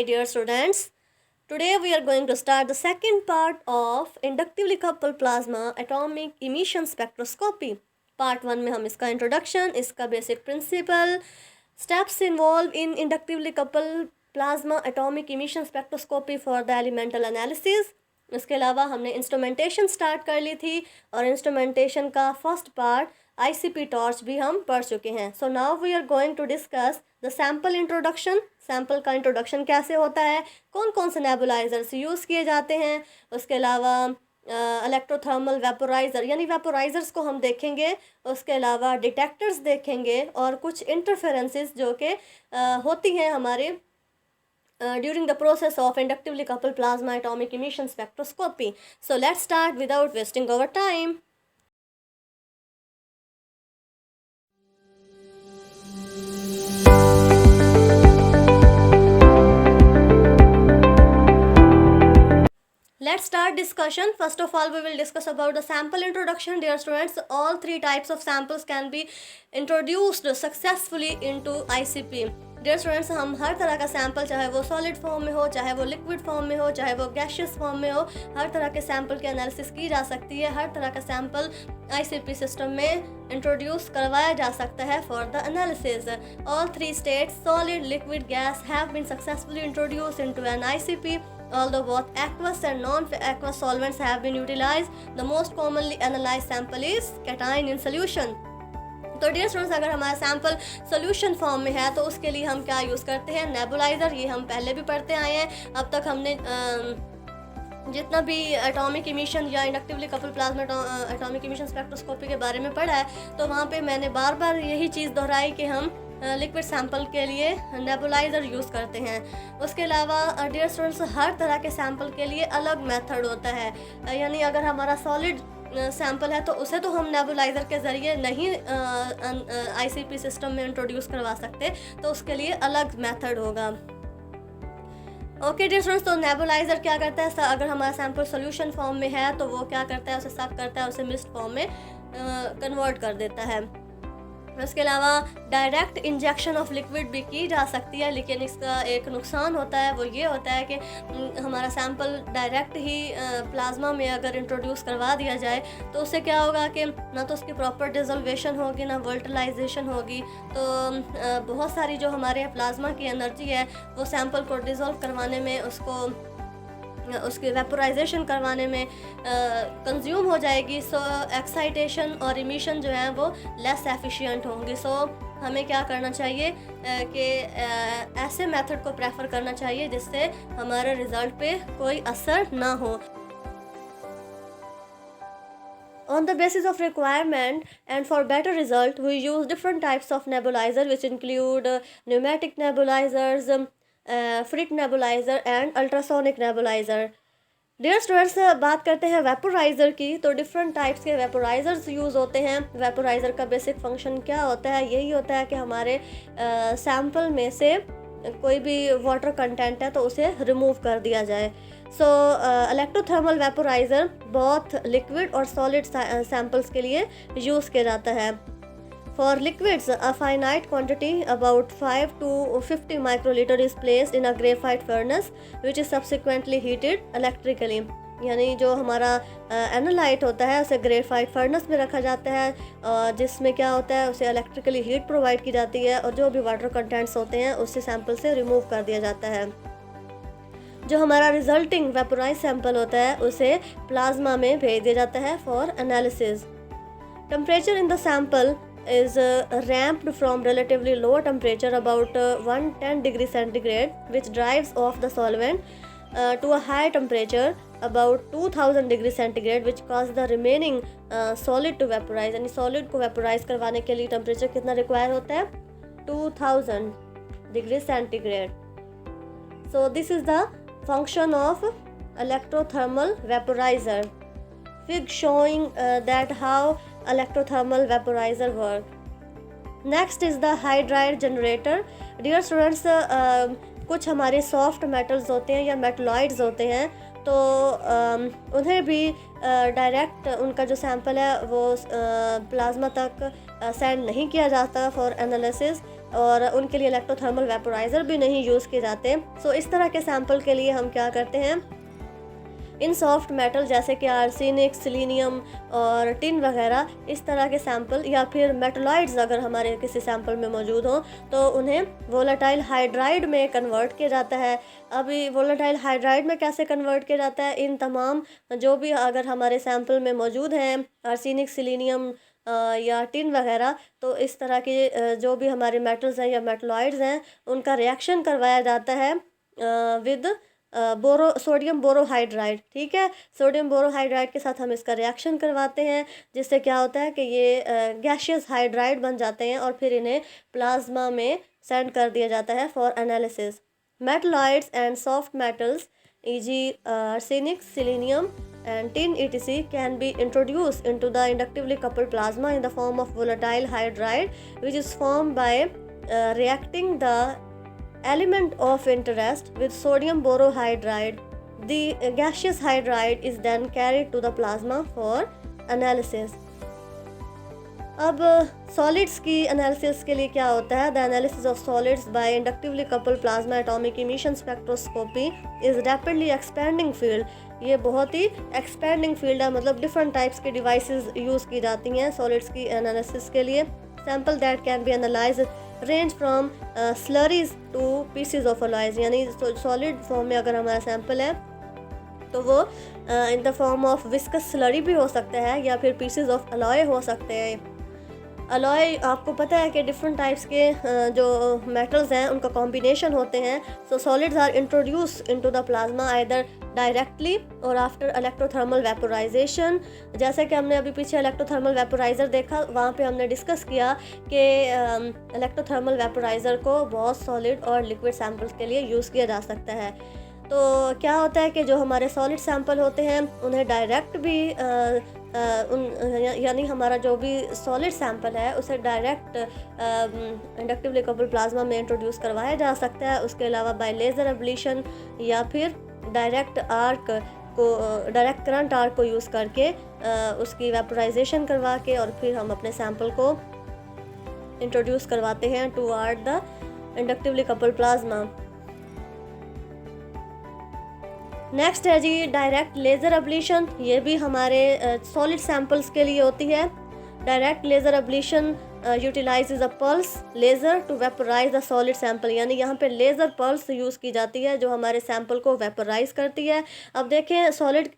Hi dear students, today we are going to start the second part of inductively coupled plasma atomic emission spectroscopy. Part 1 में हम इसका introduction, इसका basic principle, steps involved in inductively coupled plasma atomic emission spectroscopy for the elemental analysis. इसके अलावा हमने instrumentation start कर ली थी और इंस्ट्रूमेंटेशन का फर्स्ट पार्ट ICP टॉर्च भी हम पढ़ चुके हैं. So now we are going to discuss the sample introduction. Sample का इंट्रोडक्शन कैसे होता है, कौन कौन से नेबुलाइजर्स यूज़ किए जाते हैं, उसके अलावा इलेक्ट्रोथर्मल वेपोराइज़र यानी वेपोराइज़र्स को हम देखेंगे, उसके अलावा डिटेक्टर्स देखेंगे और कुछ इंटरफेरेंसेस जो कि होती हैं हमारे during the process of inductively coupled plasma atomic emission spectroscopy. So let's start without wasting our time. Let's start discussion. First of all, we will discuss about the sample introduction. Dear students, all three types of samples can be introduced successfully into ICP. Dear students, हम हर तरह का sample, चाहे वो solid form में हो, चाहे वो लिक्विड फॉर्म में हो, चाहे वो गैशियस फॉर्म में हो, हर तरह के सैम्पल की एनालिसिस की जा सकती है. हर तरह का सैम्पल ICP सिस्टम में इंट्रोड्यूस करवाया जा सकता है for the analysis. All three states, solid, liquid, gas, have been successfully introduce into an ICP. Although both aqueous and non-aqueous solvents have been utilized, the most commonly analyzed sample is cation in solution. तो dear students, अगर हमारा sample solution form में है तो उसके लिए हम क्या यूज़ करते हैं, नेबुलाइज़र. ये हम पहले भी पढ़ते आए हैं. अब तक हमने जितना भी एटॉमिक इमिशन या inductively couple plasma atomic emission spectroscopy के बारे में पढ़ा है, तो वहाँ पे मैंने बार बार यही चीज़ दोहराई कि हम लिक्विड सैम्पल के लिए नेबुलाइज़र यूज़ करते हैं. उसके अलावा डियर स्टूडेंट्स, हर तरह के सैम्पल के लिए अलग मेथड होता है. यानी अगर हमारा सॉलिड सैम्पल है तो उसे तो हम नेबुलाइज़र के ज़रिए नहीं ICP सिस्टम में इंट्रोड्यूस करवा सकते, तो उसके लिए अलग मेथड होगा. ओके डियर स्टूडेंट्स, तो नेबुलाइज़र क्या करता है, अगर हमारा सैम्पल सॉल्यूशन फॉर्म में है तो वो क्या करता है, उसे सक करता है, उसे मिस्ट फॉर्म में कन्वर्ट कर देता है. उसके अलावा डायरेक्ट इंजेक्शन ऑफ लिक्विड भी की जा सकती है, लेकिन इसका एक नुकसान होता है. वो ये होता है कि हमारा सैम्पल डायरेक्ट ही प्लाज्मा में अगर इंट्रोड्यूस करवा दिया जाए तो उससे क्या होगा कि ना तो उसकी प्रॉपर डिजोल्वेशन होगी, ना वोल्टिलाइजेशन होगी. तो बहुत सारी जो हमारे प्लाज्मा की एनर्जी है वो सैम्पल को डिज़ोल्व करवाने में, उसके वेपोराइजेशन करवाने में कंज्यूम हो जाएगी. सो एक्साइटेशन और इमिशन जो है वो लेस एफिशिएंट होंगी. सो हमें क्या करना चाहिए कि ऐसे मेथड को प्रेफर करना चाहिए जिससे हमारे रिज़ल्ट पे कोई असर ना हो. On the basis of requirement and for better result, we use different types of nebulizer which include pneumatic nebulizers, frit nebuliser and ultrasonic nebuliser. Dear students, बात करते हैं वेपोराइज़र की. तो डिफरेंट टाइप्स के वेपोराइज़र्स यूज़ होते हैं. वेपोराइज़र का basic function क्या होता है, यही होता है कि हमारे सैम्पल में से कोई भी वाटर कंटेंट है तो उसे रिमूव कर दिया जाए. सो इलेक्ट्रोथर्मल वेपोराइज़र बहुत लिक्विड और सॉलिड सैम्पल्स के लिए यूज़ किया जाता है. For liquids, a finite quantity, about 5 to 50 microliter, is placed in a graphite furnace, which is subsequently heated electrically. यानी जो हमारा एनालाइट होता है उसे ग्रेफाइट फर्नेस में रखा जाता है, जिसमें क्या होता है, उसे इलेक्ट्रिकली हीट प्रोवाइड की जाती है और जो भी वाटर कंटेंट्स होते हैं उससे सैंपल से रिमूव कर दिया जाता है. जो हमारा रिजल्टिंग वेपोराइज सैंपल होता है उसे प्लाज्मा में भेज दिया जाता है for analysis. Temperature in the sample is ramped from relatively low temperature, about 110 degree centigrade, which drives off the solvent, to a high temperature about 2000 degree centigrade, which causes the remaining solid to vaporize. यानी solid को vaporize करवाने के लिए temperature कितना require होता है, 2000 degree centigrade. So this is the function of electrothermal vaporizer. Fig showing that how electrothermal vaporizer work. Next is the hydride generator. Dear students, कुछ हमारे सॉफ्ट मेटल्स होते हैं या मेटलॉइड्स होते हैं, तो उन्हें भी डायरेक्ट उनका जो सैंपल है वो प्लाज्मा तक सेंड नहीं किया जाता फॉर एनालिसिस. और उनके लिए इलेक्ट्रोथर्मल वेपोराइज़र भी नहीं यूज़ किए जाते। सो इस तरह के सैंपल के लिए हम क्या करते हैं, इन सॉफ्ट मेटल जैसे कि आर्सेनिक, सिलीनियम और टिन वगैरह, इस तरह के सैंपल, या फिर मेटलॉइड्स अगर हमारे किसी सैंपल में मौजूद हों तो उन्हें वोलेटाइल हाइड्राइड में कन्वर्ट किया जाता है। अभी वोलेटाइल हाइड्राइड में कैसे कन्वर्ट किया जाता है, इन तमाम जो भी अगर हमारे सैंपल में मौजूद हैं आर्सेनिक, सिलीनियम या टिन वगैरह, तो इस तरह के जो भी हमारे मेटल्स हैं या मेटलॉइड्स हैं उनका रिएक्शन करवाया जाता है विद सोडियम बोरोहाइड्राइड। ठीक है, सोडियम बोरोहाइड्राइड के साथ हम इसका रिएक्शन करवाते हैं, जिससे क्या होता है कि ये गैशियस हाइड्राइड बन जाते हैं और फिर इन्हें प्लाज्मा में सेंड कर दिया जाता है for analysis. Metalloids and soft metals e.g. arsenic, selenium and tin etc. can be introduced into the inductively coupled plasma in the form of volatile hydride, which is formed by reacting the element of interest with sodium borohydride. The gaseous hydride is then carried to the plasma for analysis. अब solids की analysis के लिए क्या होता है, the analysis of solids by inductively coupled plasma atomic emission spectroscopy is rapidly expanding field. ये बहुत ही एक्सपेंडिंग फील्ड है, मतलब डिफरेंट टाइप्स की डिवाइसेस यूज़ की जाती हैं सॉलिड्स की एनालिसिस के लिए। Sample that can be analyse range from slurries to pieces of alloys, यानी सॉलिड फॉर्म में अगर हमारा सैम्पल है तो वो in the form of viscous slurry भी हो सकता है या फिर पीसीज ऑफ अलॉय हो सकते हैं। अलॉय आपको पता है कि डिफरेंट टाइप्स के जो मेटल्स हैं उनका कॉम्बिनेशन होते हैं। So solids are introduce into the plasma either directly or after electrothermal vaporisation. जैसे कि हमने अभी पीछे इलेक्ट्रोथर्मल वेपोराइज़र देखा, वहाँ पे हमने डिस्कस किया कि इलेक्ट्रोथर्मल वेपोराइज़र को बहुत सॉलिड और लिक्विड सैंपल्स के लिए यूज़ किया जा सकता है। तो क्या होता है कि जो हमारे सॉलिड सैंपल होते हैं उन्हें डायरेक्ट भी यानी हमारा जो भी सॉलिड सैंपल है उसे डायरेक्ट इंडक्टिवली कपल्ड प्लाज्मा में इंट्रोड्यूस करवाया जा सकता है। उसके अलावा बाय लेज़र एब्लेशन या फिर डायरेक्ट करंट आर्क को यूज़ करके उसकी वेपोराइजेशन करवा के और फिर हम अपने सैंपल को इंट्रोड्यूस करवाते हैं toward the inductively coupled plasma. Next है जी डायरेक्ट लेज़र एब्लेशन। ये भी हमारे सॉलिड सैंपल्स के लिए होती है। Direct laser ablation utilises a pulse laser to vaporise the solid sample, यानी यहाँ पे लेज़र पल्स यूज़ की जाती है जो हमारे सैंपल को वेपोराइज करती है। अब देखें सॉलिड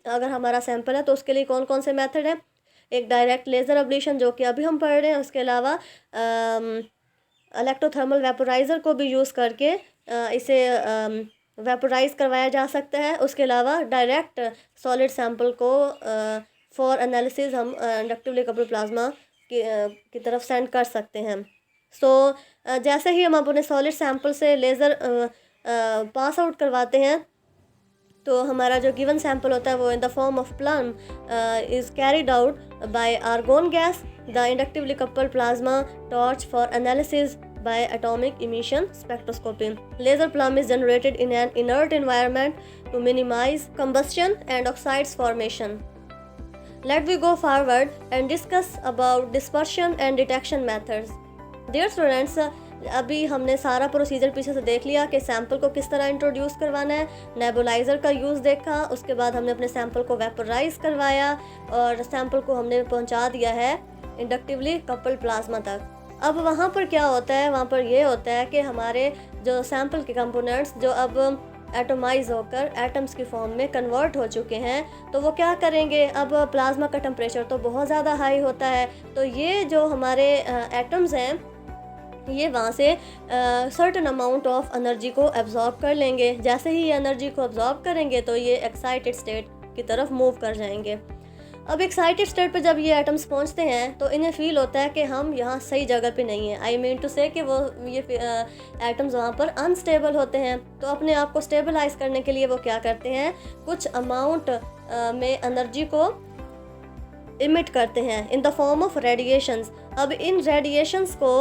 अगर हमारा सैंपल है तो उसके लिए कौन कौन से मेथड है। एक डायरेक्ट लेज़र एब्लेशन जो कि अभी हम पढ़ रहे हैं, उसके अलावा इलेक्ट्रोथर्मल वेपोराइज़र को भी यूज़ करके इसे वेपोराइज करवाया जा सकता है। उसके अलावा डायरेक्ट सॉलिड सैंपल को फॉर एनालिसिस हम इंडक्टिवली कपल्ड प्लाज्मा की तरफ सेंड कर सकते हैं। सो जैसे ही हम अपने सॉलिड सैंपल से लेज़र पास आउट करवाते हैं तो हमारा जो गिवन सैंपल होता है वो in the form of plasm is carried out by argon gas the inductively coupled plasma torch for analysis by atomic emission spectroscopy. Laser plumb is generated in an inert environment to minimize combustion and oxides formation. Let we go forward and discuss about dispersion and detection methods. Dear students, अभी हमने सारा procedure पीछे से देख लिया कि sample को किस तरह इंट्रोड्यूस करवाना है, नेबुलाइज़र का यूज़ देखा, उसके बाद हमने अपने सैंपल को वेपोराइज करवाया और सैंपल को हमने पहुंचा दिया है इंडक्टिवली कपल्ड प्लाज्मा तक। अब वहाँ पर क्या होता है, वहाँ पर ये होता है कि हमारे जो सैंपल के कंपोनेंट्स जो अब एटोमाइज होकर एटम्स की फॉर्म में कन्वर्ट हो चुके हैं, तो वो क्या करेंगे, अब प्लाज्मा का टेम्परेचर तो बहुत ज़्यादा हाई होता है, तो ये जो हमारे एटम्स हैं ये वहाँ से सर्टेन अमाउंट ऑफ एनर्जी को एब्जॉर्ब कर लेंगे। जैसे ही ये एनर्जी को एब्जॉर्ब करेंगे तो ये एक्साइटेड स्टेट की तरफ मूव कर जाएंगे। अब एक्साइटेड स्टेट पे जब ये एटम्स पहुंचते हैं तो इन्हें फील होता है कि हम यहाँ सही जगह पे नहीं हैं। आई मीन टू से कि वो ये एटम्स वहाँ पर अनस्टेबल होते हैं। तो अपने आप को स्टेबलाइज करने के लिए वो क्या करते हैं, कुछ अमाउंट में एनर्जी को इमिट करते हैं in the form of radiations. अब इन रेडिएशंस को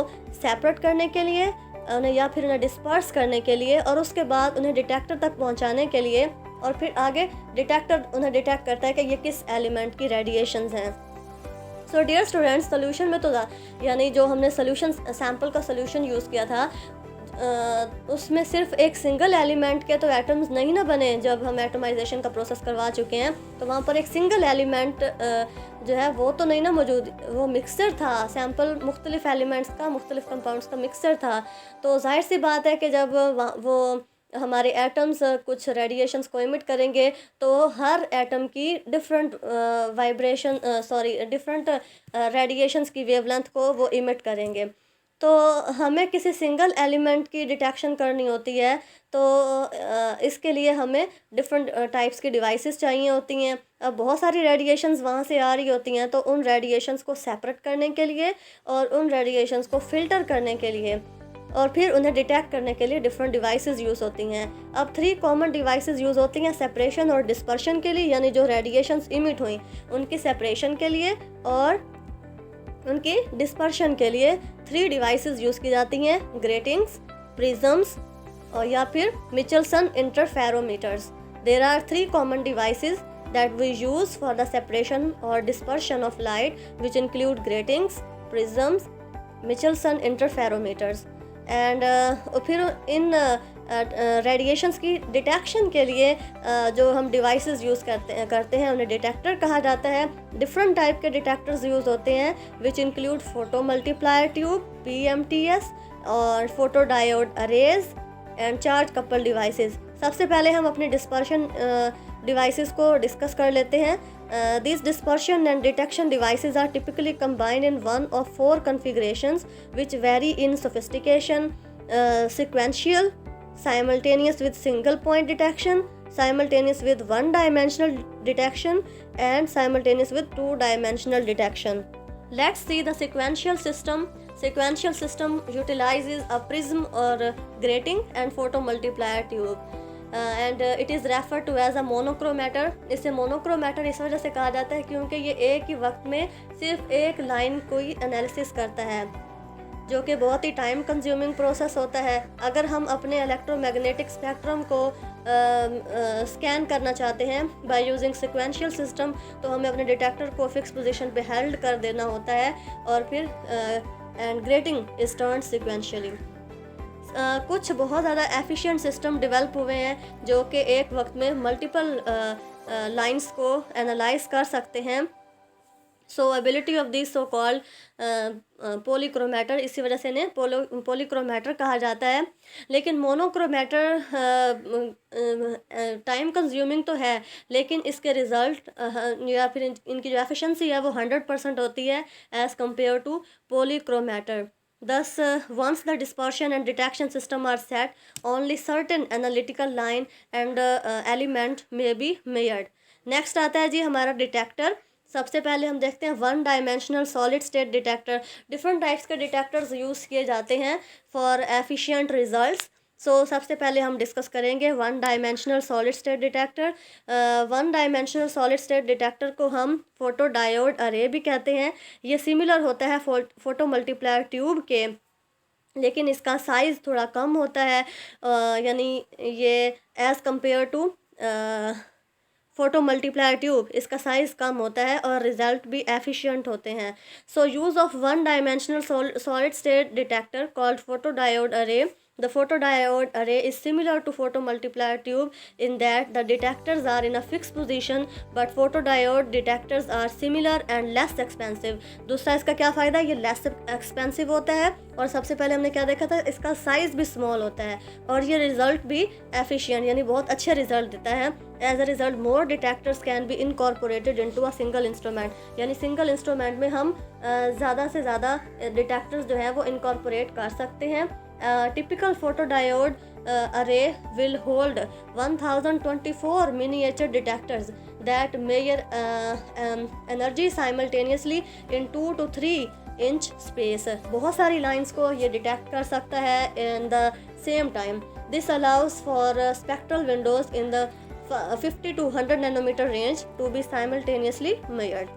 सेपरेट करने के लिए उन्हें या फिर उन्हें डिस्पर्स करने के लिए और उसके बाद उन्हें डिटेक्टर तक पहुँचाने के लिए, और फिर आगे डिटेक्टर उन्हें डिटेक्ट करता है कि ये किस एलिमेंट की रेडिएशंस हैं। सो डियर स्टूडेंट्स, सोल्यूशन में तो यानी जो हमने सोल्यूशन सैम्पल का सोल्यूशन यूज़ किया था उसमें सिर्फ एक सिंगल एलिमेंट के तो एटम्स नहीं ना बने। जब हम एटमाइजेशन का प्रोसेस करवा चुके हैं तो वहाँ पर एक सिंगल एलिमेंट जो है वो तो नहीं ना मौजूद, वो मिक्सचर था। सैम्पल मुख्तलिफ एलिमेंट्स का, मुख्तलिफ कंपाउंड्स का मिक्सचर था। तो जाहिर सी बात है कि जब वो हमारे एटम्स कुछ रेडिएशंस को इमिट करेंगे तो हर एटम की डिफरेंट डिफरेंट रेडिएशंस की वेवलेंथ को वो इमिट करेंगे। तो हमें किसी सिंगल एलिमेंट की डिटेक्शन करनी होती है तो इसके लिए हमें डिफरेंट टाइप्स की डिवाइसेस चाहिए होती हैं। अब बहुत सारी रेडिएशंस वहाँ से आ रही होती हैं, तो उन रेडिएशंस को सेपरेट करने के लिए और उन रेडिएशंस को फ़िल्टर करने के लिए और फिर उन्हें डिटेक्ट करने के लिए डिफरेंट डिवाइसेस यूज़ होती हैं। अब 3 कॉमन डिवाइसेस यूज़ होती हैं सेपरेशन और डिस्पर्शन के लिए, यानी जो रेडिएशंस इमिट हुई उनकी सेपरेशन के लिए और उनकी डिस्पर्शन के लिए 3 डिवाइसेस यूज़ की जाती हैं, ग्रेटिंग्स, प्रिज्म्स और या फिर Michelson interferometers. There are 3 common devices that we use for the separation or dispersion of light, which include gratings, prisms, Michelson interferometers. And फिर इन रेडिएशंस की डिटेक्शन के लिए जो हम डिवाइसेस यूज़ करते हैं उन्हें डिटेक्टर कहा जाता है। डिफरेंट टाइप के डिटेक्टर्स यूज़ होते हैं which include photo multiplier tube PMTS और photo diode arrays and charge couple devices. सबसे पहले हम अपने डिस्पर्शन डिवाइसेस को डिस्कस कर लेते हैं। These dispersion and detection devices are typically combined in one of 4 configurations which vary in sophistication: sequential, simultaneous with single point detection, simultaneous with one-dimensional detection, and simultaneous with two-dimensional detection. Let's see the sequential system. Sequential system utilizes a prism or grating and photomultiplier tube. And it is refer to as a monochromator. इसे monochromator इस वजह से कहा जाता है क्योंकि ये एक ही वक्त में सिर्फ एक लाइन को ही एनालिसिस करता है, जो कि बहुत ही टाइम कंज्यूमिंग प्रोसेस होता है। अगर हम अपने इलेक्ट्रोमैग्नेटिक स्पेक्ट्रम को स्कैन करना चाहते हैं बाय यूजिंग सिक्वेंशियल सिस्टम, तो हमें अपने डिटेक्टर को फिक्स पोजीशन पे हेल्ड कर देना होता है और फिर and grating is turned sequentially. कुछ बहुत ज़्यादा एफिशिएंट सिस्टम डेवलप हुए हैं जो कि एक वक्त में मल्टीपल लाइंस को एनालाइज कर सकते हैं। So ability of this so called polychromator, इसी वजह से इन्हें पॉलीक्रोमेटर कहा जाता है। लेकिन मोनोक्रोमेटर टाइम कंज्यूमिंग तो है, लेकिन इसके रिज़ल्ट या फिर इनकी जो एफिशिएंसी है वो 100% होती है as compare to polychromator. Thus, once the dispersion and detection system are set, only certain analytical line and element may be measured. Next आता है जी हमारा डिटेक्टर। सबसे पहले हम देखते हैं 1 dimensional solid state detector. Different types के डिटेक्टर्स यूज़ किए जाते हैं फॉर एफिशिएंट रिजल्ट्स। सो सबसे पहले हम डिस्कस करेंगे 1 dimensional solid state detector. 1 dimensional solid state detector को हम फोटो डायोड अरे भी कहते हैं। ये सिमिलर होता है फोटो मल्टीप्लायर ट्यूब के, लेकिन इसका साइज़ थोड़ा कम होता है, यानी ये as compare to photo multiplier tube इसका साइज़ कम होता है और रिजल्ट भी एफिशिएंट होते हैं। So use of 1 dimensional solid state detector called photo diode array. The photodiode array is similar to photomultiplier tube in that the detectors are in a fixed position, but photodiode detectors are similar and less expensive. दूसरा इसका क्या फ़ायदा, ये less expensive होता है और सबसे पहले हमने क्या देखा था, इसका साइज़ भी स्मॉल होता है और ये रिज़ल्ट भी एफिशिएंट यानी बहुत अच्छे रिज़ल्ट देता है। As a result more detectors can be incorporated into a single instrument, यानी सिंगल इंस्ट्रूमेंट में हम ज़्यादा से ज़्यादा डिटेक्टर्स जो है वो इनकॉर्पोरेट कर सकते हैं। Typical photodiode array will hold 1024 miniature detectors that measure energy simultaneously in 2 to 3 inch space. बहुत सारी लाइंस को ये डिटेक्ट कर सकता है in the same time. This allows for spectral windows in the 50 to 100 nanometer range to be simultaneously measured.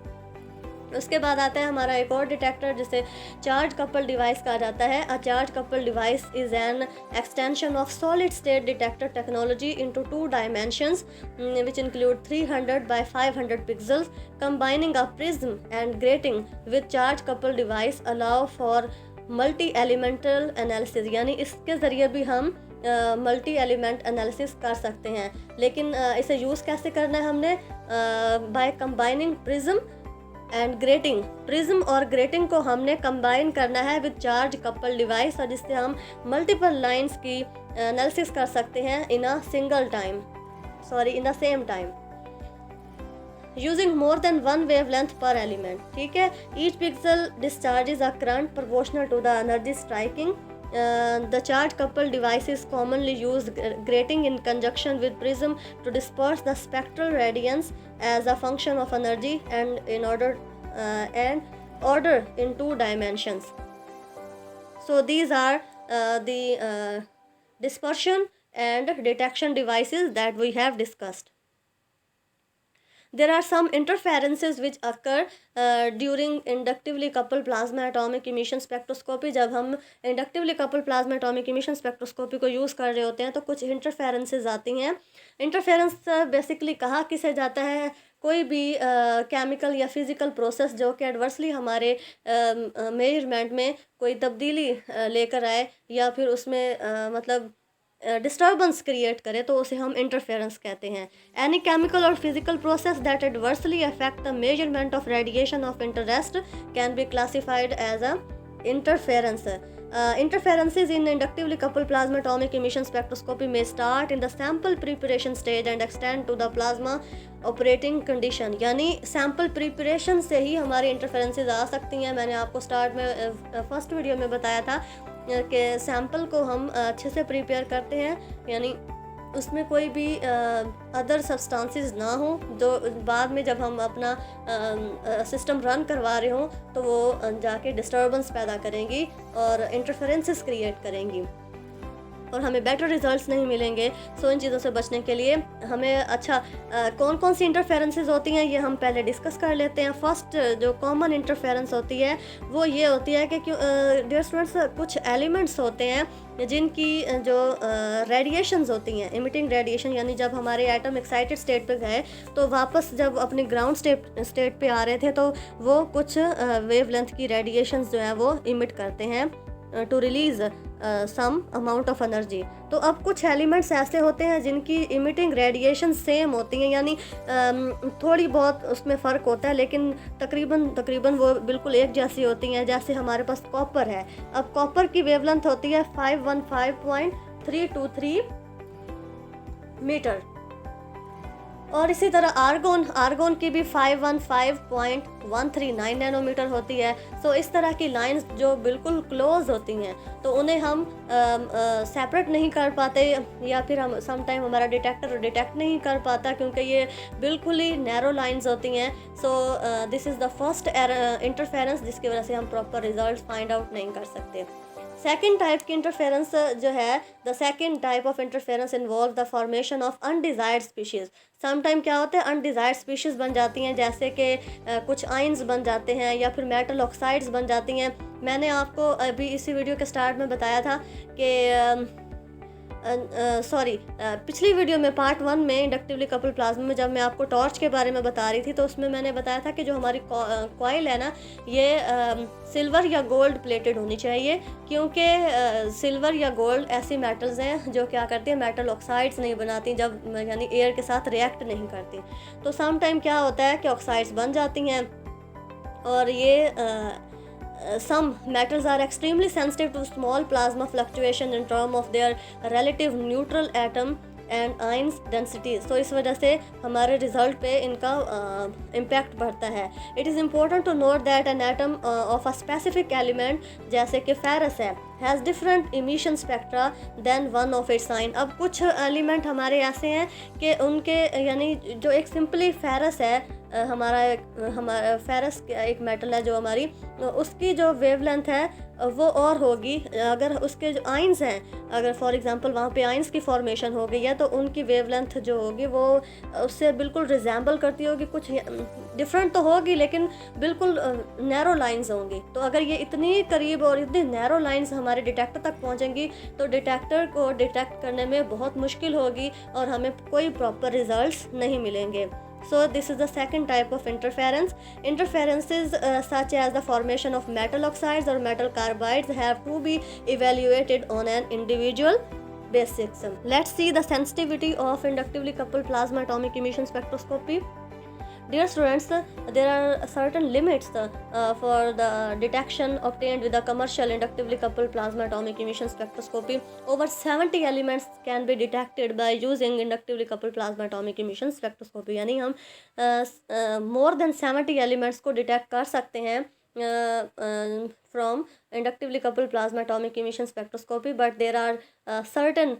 उसके बाद आता है हमारा एक और डिटेक्टर जिसे चार्ज कपल डिवाइस कहा जाता है। A charge couple device is an extension of solid state detector technology into 2 dimensions which include 300 by 500 pixels. Combining a prism and grating with charge couple device allow for multi elemental analysis, यानी इसके ज़रिए भी हम multi element analysis कर सकते हैं। लेकिन इसे यूज़ कैसे करना है हमने? By combining prism and grating. Prism और ग्रेटिंग को हमने कंबाइन करना है विद चार्ज कपल डिवाइस, और जिससे हम मल्टीपल लाइंस की एनालिसिस कर सकते हैं in the same time using more than one wavelength per element। ठीक है, each pixel discharges a current proportional to the energy striking। The charge coupled device is commonly used grating in conjunction with prism to disperse the spectral radiance as a function of energy and in order in 2 dimensions। So these are the dispersion and detection devices that we have discussed। There are some interferences which occur during inductively coupled plasma atomic emission spectroscopy। जब हम inductively coupled plasma atomic emission spectroscopy को use कर रहे होते हैं तो कुछ interferences आती हैं। Interference बेसिकली कहा किसे जाता है? कोई भी केमिकल या फिज़िकल प्रोसेस जो कि एडवर्सली हमारे मेजरमेंट में कोई तब्दीली लेकर आए या फिर उसमें मतलब डिस्टर्बेंस क्रिएट करे, तो उसे हम इंटरफेरेंस कहते हैं। एनी केमिकल और physical process that adversely affect the measurement of radiation of interest can be classified as a interference. Interferences in inductively coupled plasma atomic emission spectroscopy may start in the sample preparation stage and extend to the plasma operating condition। यानी sample preparation से ही हमारी interferences आ सकती हैं। मैंने आपको start में first video में बताया था कि सैम्पल को हम अच्छे से प्रिपेयर करते हैं, यानी उसमें कोई भी अदर सब्सटेंसेस ना हो जो बाद में जब हम अपना सिस्टम रन करवा रहे हों तो वो जाके डिस्टर्बेंस पैदा करेंगी और इंटरफेरेंसेस क्रिएट करेंगी और हमें बेटर रिजल्ट्स नहीं मिलेंगे। सो इन चीज़ों से बचने के लिए हमें कौन कौन सी इंटरफेरेंसेस होती हैं ये हम पहले डिस्कस कर लेते हैं। फर्स्ट जो कॉमन इंटरफेरेंस होती है वो ये होती है कि डियर स्टूडेंट्स कुछ एलिमेंट्स होते हैं जिनकी जो रेडिएशंस होती हैं, इमिटिंग रेडिएशन, यानी जब हमारे एटम एक्साइटेड स्टेट पे गए तो वापस जब अपने ग्राउंड स्टेट पे आ रहे थे तो वो कुछ वेवलेंथ की रेडिएशंस जो है वो इमिट करते हैं to release some amount of energy. तो अब कुछ एलिमेंट्स ऐसे होते हैं जिनकी इमिटिंग रेडिएशन सेम होती हैं, यानी थोड़ी बहुत उसमें फ़र्क होता है लेकिन तकरीबन वो बिल्कुल एक जैसी होती हैं। जैसे हमारे पास कॉपर है, अब कॉपर की वेवलेंथ होती है 515.323 मीटर, और इसी तरह आर्गोन की भी 515.139 नैनोमीटर होती है। सो इस तरह की लाइंस जो बिल्कुल क्लोज होती हैं तो उन्हें हम सेपरेट नहीं कर पाते या फिर हम समटाइम हमारा डिटेक्टर डिटेक्ट नहीं कर पाता क्योंकि ये बिल्कुल ही नैरो लाइंस होती हैं। So this is the first interference जिसकी वजह से हम प्रॉपर रिजल्ट फाइंड आउट नहीं कर सकते। सेकेंड टाइप की इंटरफेरेंस जो है, the second type of interference involve the formation of undesired species. Sometime क्या होता है, अनडिज़ायर्ड स्पीशीज़ बन जाती हैं, जैसे कि कुछ आइंस बन जाते हैं या फिर मेटल ऑक्साइड्स बन जाती हैं। मैंने आपको अभी इसी वीडियो के स्टार्ट में बताया था कि पिछली वीडियो में पार्ट 1 में इंडक्टिवली कपल प्लाज्मा में जब मैं आपको टॉर्च के बारे में बता रही थी तो उसमें मैंने बताया था कि जो हमारी कॉइल है ना ये सिल्वर या गोल्ड प्लेटेड होनी चाहिए, क्योंकि सिल्वर या गोल्ड ऐसी मेटल्स हैं जो क्या करती हैं, मेटल ऑक्साइड्स नहीं बनाती, जब यानी एयर के साथ रिएक्ट नहीं करती। तो सम टाइम क्या होता है कि ऑक्साइड्स बन जाती हैं और ये some metals are extremely sensitive to small plasma fluctuation in terms of their relative neutral atom and ions densities। तो इस वजह से हमारे रिजल्ट पे इनका इम्पैक्ट बढ़ता है। It is important to note that an atom of a specific element जैसे कि फेरस है has different emission spectra than one of its sign. अब कुछ एलिमेंट हमारे ऐसे हैं कि उनके यानी जो एक सिंपली फेरस है हमारा फेरस एक मेटल है जो हमारी, उसकी जो वेवलेंथ है वो और होगी। अगर उसके जो आइंस हैं, अगर फॉर एग्जांपल वहाँ पे आइंस की फॉर्मेशन हो गई है तो उनकी वेवलेंथ जो होगी वो उससे बिल्कुल रिजेंबल करती होगी, कुछ डिफरेंट तो होगी लेकिन बिल्कुल नैरो लाइंस होंगी। तो अगर ये इतनी करीब और इतनी नैरो लाइंस हमारे डिटेक्टर तक पहुँचेंगी तो डिटेक्टर को डिटेक्ट करने में बहुत मुश्किल होगी और हमें कोई प्रॉपर रिजल्ट्स नहीं मिलेंगे। So this is the second type of interference. Interferences such as the formation of metal oxides or metal carbides have to be evaluated on an individual basis. Let's see the sensitivity of inductively coupled plasma atomic emission spectroscopy. Dear students, there are certain limits for the detection obtained with the commercial inductively coupled plasma atomic emission spectroscopy. Over 70 elements can be detected by using inductively coupled plasma atomic emission spectroscopy. यानी हम more than 70 elements को detect कर सकते हैं from inductively coupled plasma atomic emission spectroscopy, but there are certain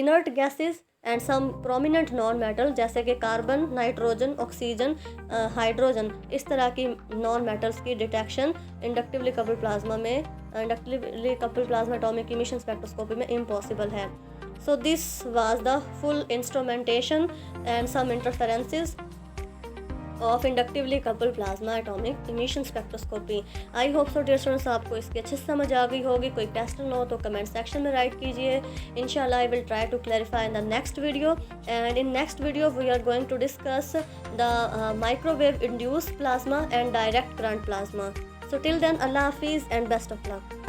inert gases and some prominent non metal जैसे कि carbon, nitrogen, oxygen, hydrogen, इस तरह की नॉन मेटल्स की डिटेक्शन इंडक्टिवली कपल्ड प्लाज्मा में, inductively coupled plasma atomic emission spectroscopy में impossible है। So this was the full instrumentation and some interferences of inductively coupled plasma atomic emission spectroscopy. I hope so dear students आपको इसकी अच्छे से समझ आ गई होगी। कोई क्वेश्चन हो तो कमेंट सेक्शन में राइट कीजिए। इंशाल्लाह I will try to clarify in the next video, and in next video we are going to discuss the microwave induced plasma and direct current plasma. So till then अल्लाह हाफिज़ and best of luck.